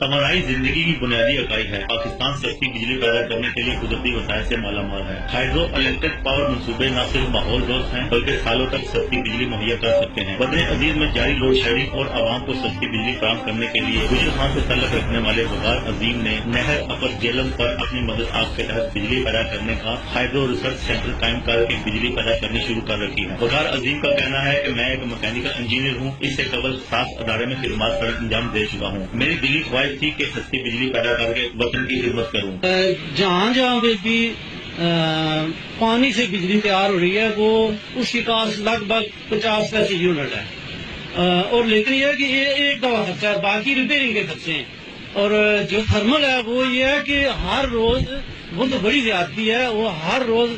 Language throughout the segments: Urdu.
توانائی زندگی کی بنیادی اکائی ہے۔ پاکستان سستی بجلی پیدا کرنے کے لیے قدرتی وسائل سے مالا مال ہے۔ ہائیڈرو الیکٹرک پاور منصوبے نہ صرف ماحول دوست ہیں بلکہ سالوں تک سستی بجلی مہیا کر سکتے ہیں۔ وطن عزیز میں جاری لوڈ شیڈنگ اور عوام کو سستی بجلی فراہم کرنے کے لیے گجر خان سے تعلق رکھنے والے وقار عظیم نے نہر اپر جیلم پر اپنی مدد آگ کے تحت بجلی پیدا کرنے کا ہائیڈرو ریسرچ سینٹر قائم کر کے بجلی پیدا کرنی شروع کر رکھی ہے۔ وقار عظیم کا کہنا ہے کہ میں ایک میکینیکل انجینئر ہوں، اس سے قبل 7 ادارے میں خدمات پر انجام دے چکا ہوں۔ میری دلی خواہش تھی کہ سستی بجلی پیدا کر کے وطن کی خدمت کروں۔ جہاں جہاں پہ بھی پانی سے بجلی تیار ہو رہی ہے وہ اس کی کاسٹ لگ بھگ 50 پیسے یونٹ ہے، اور لیکن یہ ہے کہ یہ ایک دفعہ خرچہ ہے، باقی ریپیئرنگ کے خرچے ہیں۔ اور جو تھرمل ہے وہ یہ ہے کہ ہر روز وہ تو بڑی زیادتی ہے، وہ ہر روز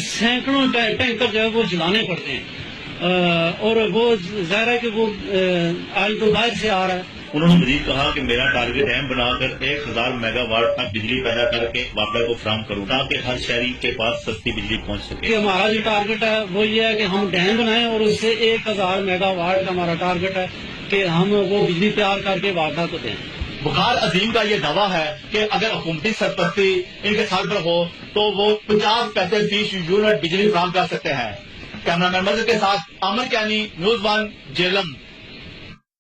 سینکڑوں ٹینکر جو ہے وہ جلانے پڑتے ہیں، اور وہ ظاہر ہے کہ وہ آج تو باہر سے آ رہا ہے۔ انہوں نے مزید کہا کہ میرا ٹارگیٹ ڈیم بنا کر 1000 میگا واٹ تک بجلی پیدا کر کے واپڈا کو فراہم کروں تاکہ ہر شہری کے پاس سستی بجلی پہنچ سکے۔ کہ ہمارا جو ٹارگیٹ ہے وہ یہ ہے کہ ہم ڈیم بنائیں اور اس سے 1000 میگا واٹ کا ہمارا ٹارگیٹ ہے کہ ہم وہ بجلی تیار کر کے واپڈا کو دیں۔ وقار عظیم کا یہ دعویٰ ہے کہ اگر حکومتی سرپرستی ان کے سر پر ہو تو وہ 50 پیسے فی یونٹ بجلی فراہم کر سکتے ہیں۔ کیمرہ مین مظہر کے ساتھ عامر کیانی، نیوز 1 جیلم۔